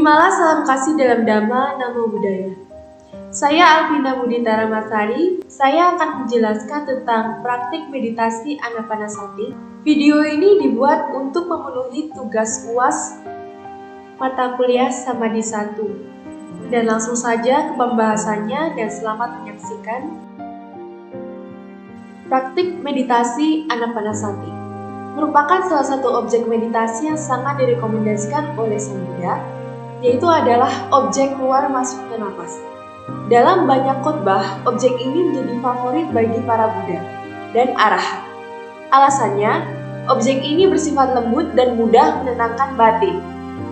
Terimalah salam kasih dalam Dhamma Namo Buddhaya. Saya Alvina Buditara Masari. Saya akan menjelaskan tentang praktik meditasi Anapanasati. Video ini dibuat untuk memenuhi tugas UAS mata kuliah Samadhi 1. Dan langsung saja ke pembahasannya dan selamat menyaksikan. Praktik meditasi Anapanasati merupakan salah satu objek meditasi yang sangat direkomendasikan oleh Sang Buddha, yaitu adalah objek keluar masuknya napas. Dalam banyak khotbah, objek ini menjadi favorit bagi para Buddha dan arahat. Alasannya, objek ini bersifat lembut dan mudah menenangkan batin.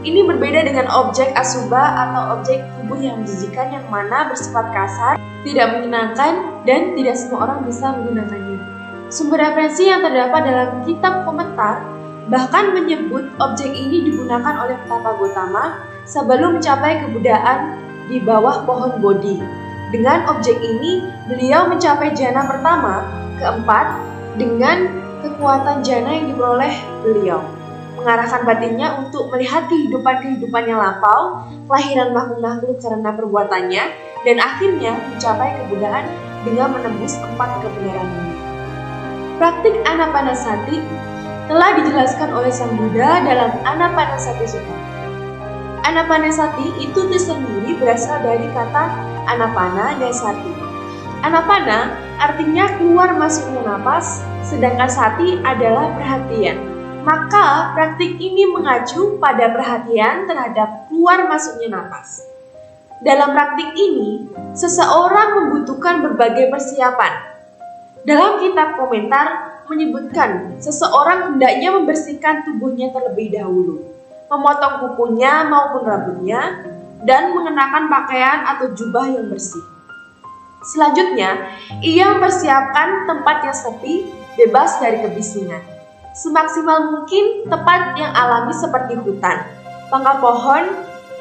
Ini berbeda dengan objek asubha atau objek tubuh yang menjijikan yang mana bersifat kasar, tidak menyenangkan, dan tidak semua orang bisa menggunakannya. Sumber referensi yang terdapat dalam kitab komentar bahkan menyebut objek ini digunakan oleh Tapa Gotama sebelum mencapai kebudayaan di bawah pohon Bodhi. Dengan objek ini, beliau mencapai jana pertama, keempat, dengan kekuatan jana yang diperoleh beliau. Mengarahkan batinnya untuk melihat kehidupan-kehidupan yang lampau, kelahiran makhluk-makhluk karena perbuatannya, dan akhirnya mencapai kebudayaan dengan menembus 4 kebenaran ini. Praktik Anapanasati telah dijelaskan oleh Sang Buddha dalam Anapanasati Sutta. Anapanasati itu tersendiri berasal dari kata Anapana dan Sati. Anapana artinya keluar masuknya napas, sedangkan Sati adalah perhatian. Maka praktik ini mengacu pada perhatian terhadap keluar masuknya napas. Dalam praktik ini, seseorang membutuhkan berbagai persiapan. Dalam kitab komentar menyebutkan seseorang hendaknya membersihkan tubuhnya terlebih dahulu, memotong kukunya maupun rambutnya, dan mengenakan pakaian atau jubah yang bersih. Selanjutnya, ia mempersiapkan tempat yang sepi, bebas dari kebisingan. Semaksimal mungkin tempat yang alami seperti hutan, pangkal pohon,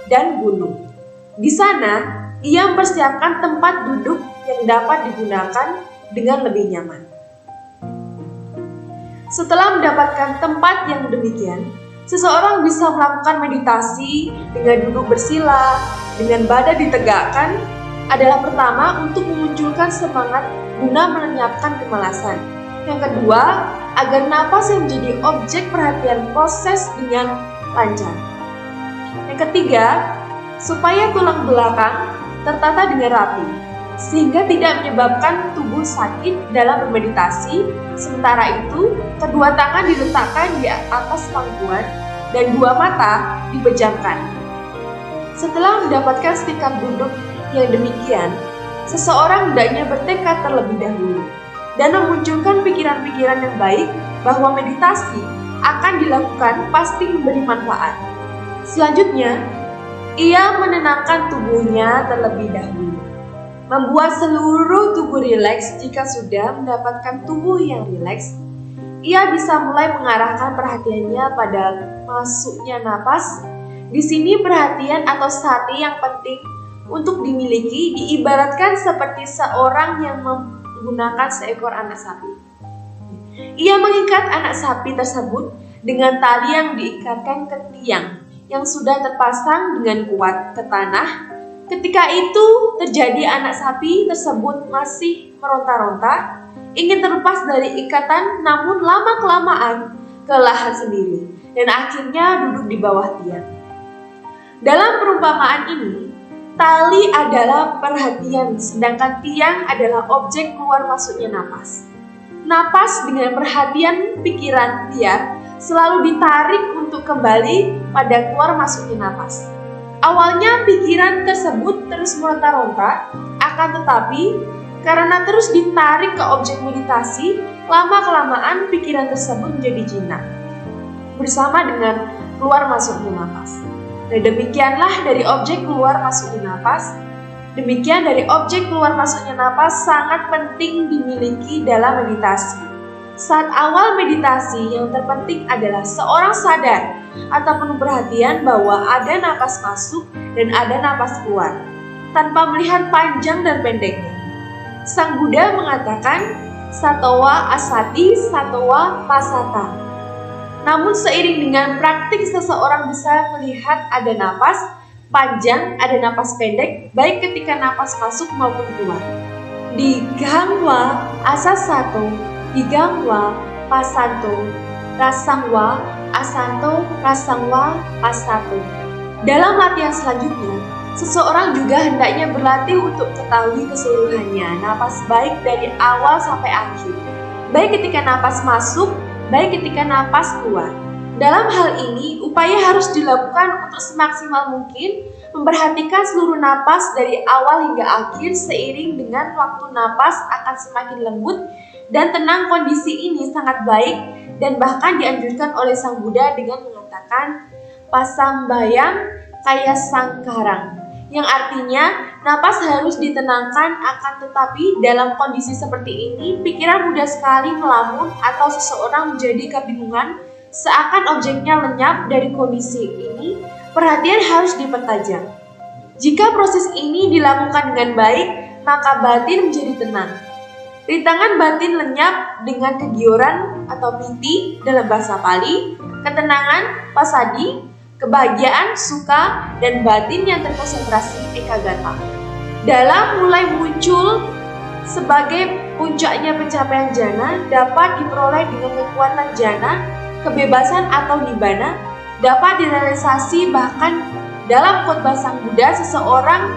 dan gunung. Di sana, ia mempersiapkan tempat duduk yang dapat digunakan dengan lebih nyaman. Setelah mendapatkan tempat yang demikian, seseorang bisa melakukan meditasi dengan duduk bersila, dengan badan ditegakkan, adalah pertama untuk memunculkan semangat guna melenyapkan kemalasan. Yang kedua, agar napas yang menjadi objek perhatian proses dengan lancar. Yang ketiga, supaya tulang belakang tertata dengan rapi, sehingga tidak menyebabkan tubuh sakit dalam bermeditasi. Sementara itu, kedua tangan diletakkan di atas pangkuan dan 2 mata dipejamkan. Setelah mendapatkan sikap duduk yang demikian, seseorang hendaknya bertekad terlebih dahulu dan memunculkan pikiran-pikiran yang baik bahwa meditasi akan dilakukan pasti memberi manfaat. Selanjutnya, ia menenangkan tubuhnya terlebih dahulu, membuat seluruh tubuh rileks. Jika sudah mendapatkan tubuh yang rileks, ia bisa mulai mengarahkan perhatiannya pada masuknya napas. Di sini perhatian atau sati yang penting untuk dimiliki diibaratkan seperti seorang yang menggunakan seekor anak sapi. Ia mengikat anak sapi tersebut dengan tali yang diikatkan ke tiang yang sudah terpasang dengan kuat ke tanah. Ketika itu terjadi, anak sapi tersebut masih meronta-ronta, ingin terlepas dari ikatan, namun lama-kelamaan kelelahan sendiri, dan akhirnya duduk di bawah tiang. Dalam perumpamaan ini, tali adalah perhatian, sedangkan tiang adalah objek keluar masuknya napas. Napas dengan perhatian pikiran liar selalu ditarik untuk kembali pada keluar masuknya napas. Awalnya pikiran tersebut terus meronta-ronta, akan tetapi karena terus ditarik ke objek meditasi, lama-kelamaan pikiran tersebut menjadi jinak bersama dengan keluar masuknya napas. Dan demikianlah dari objek keluar masuknya napas. Demikian dari objek keluar masuknya napas sangat penting dimiliki dalam meditasi. Saat awal meditasi, yang terpenting adalah seorang sadar atau penuh perhatian bahwa ada napas masuk dan ada napas keluar, tanpa melihat panjang dan pendeknya. Sang Buddha mengatakan, Satowa asati, satowa pasata. Namun seiring dengan praktik seseorang bisa melihat ada napas, panjang, ada napas pendek, baik ketika napas masuk maupun keluar. Digangwa, asasato, digangwa, pasanto, rasangwa, asanto, rasangwa, pasato. Dalam latihan selanjutnya, seseorang juga hendaknya berlatih untuk ketahui keseluruhannya, napas baik dari awal sampai akhir, baik ketika napas masuk, baik ketika napas keluar. Dalam hal ini, upaya harus dilakukan untuk semaksimal mungkin memperhatikan seluruh napas dari awal hingga akhir seiring dengan waktu napas akan semakin lembut dan tenang. Kondisi ini sangat baik dan bahkan dianjurkan oleh Sang Buddha dengan mengatakan pasambayang kaya sangkarang, yang artinya napas harus ditenangkan. Akan tetapi dalam kondisi seperti ini, pikiran mudah sekali melamun atau seseorang menjadi kebingungan seakan objeknya lenyap dari kondisi ini. Perhatian harus dipertajam. Jika proses ini dilakukan dengan baik, maka batin menjadi tenang. Rintangan batin lenyap dengan kegioran atau piti dalam bahasa Pali, ketenangan, pasadi, kebahagiaan, suka, dan batin yang terkonsentrasi ekagata. Dalam mulai muncul sebagai puncaknya pencapaian jana dapat diperoleh dengan kekuatan jana, kebebasan atau nibbana, dapat direalisasi bahkan dalam khotbah Sang Buddha. Seseorang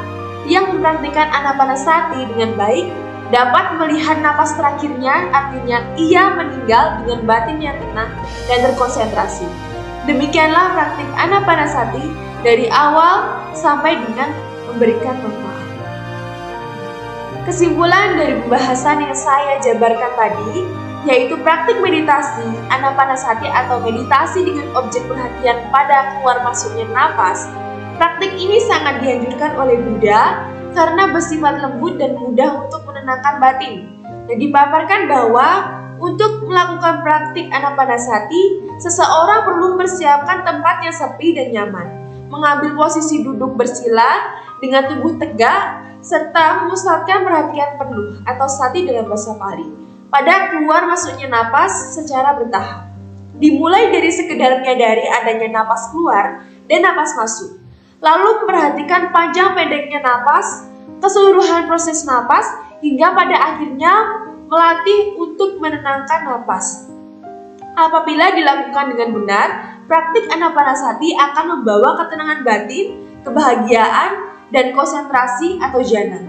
yang mempraktikkan anapanasati dengan baik dapat melihat napas terakhirnya, artinya ia meninggal dengan batin yang tenang dan terkonsentrasi. Demikianlah praktik anapanasati dari awal sampai dengan memberikan manfaat. Kesimpulan dari pembahasan yang saya jabarkan tadi, yaitu praktik meditasi anapanasati atau meditasi dengan objek perhatian pada keluar masuknya napas. Praktik ini sangat dianjurkan oleh Buddha karena bersifat lembut dan mudah untuk menenangkan batin. Dan dipaparkan bahwa untuk melakukan praktik anapanasati, seseorang perlu mempersiapkan tempat yang sepi dan nyaman, mengambil posisi duduk bersila dengan tubuh tegak, serta memusatkan perhatian penuh atau sati dalam bahasa Pali pada keluar masuknya napas secara bertahap. Dimulai dari sekedar menyadari adanya napas keluar dan napas masuk, lalu memperhatikan panjang pendeknya napas, keseluruhan proses napas, hingga pada akhirnya melatih untuk menenangkan napas. Apabila dilakukan dengan benar, praktik anapanasati akan membawa ketenangan batin, kebahagiaan, dan konsentrasi atau jana.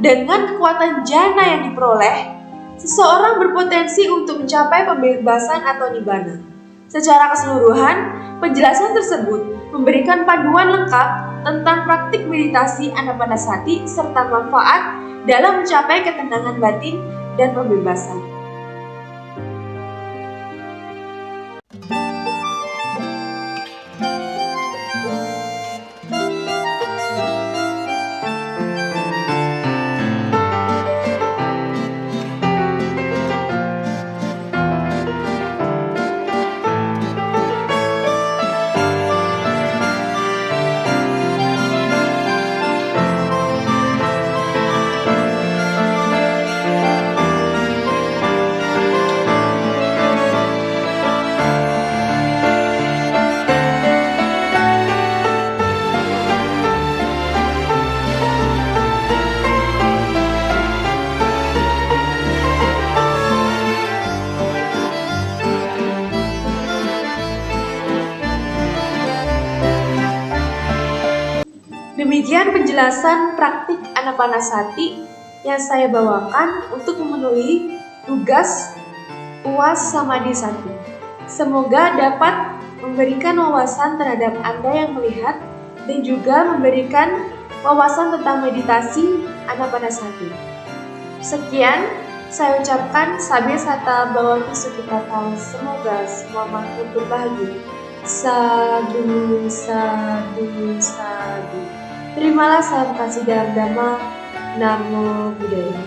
Dengan kekuatan jana yang diperoleh, seseorang berpotensi untuk mencapai pembebasan atau nibbana. Secara keseluruhan, penjelasan tersebut memberikan panduan lengkap tentang praktik meditasi anapanasati serta manfaat dalam mencapai ketenangan batin dan pembebasan. Demikian penjelasan praktik anapanasati yang saya bawakan untuk memenuhi tugas UAS Samadhi 1. Semoga dapat memberikan wawasan terhadap Anda yang melihat dan juga memberikan wawasan tentang meditasi anapanasati. Sekian, saya ucapkan Sabya Sata Bhawatu Sukhita. Semoga semua makhluk berbahagia. Sadu, sadu, sadu. Terimalah salam kasih dalam Dhamma. Namo Buddhaya.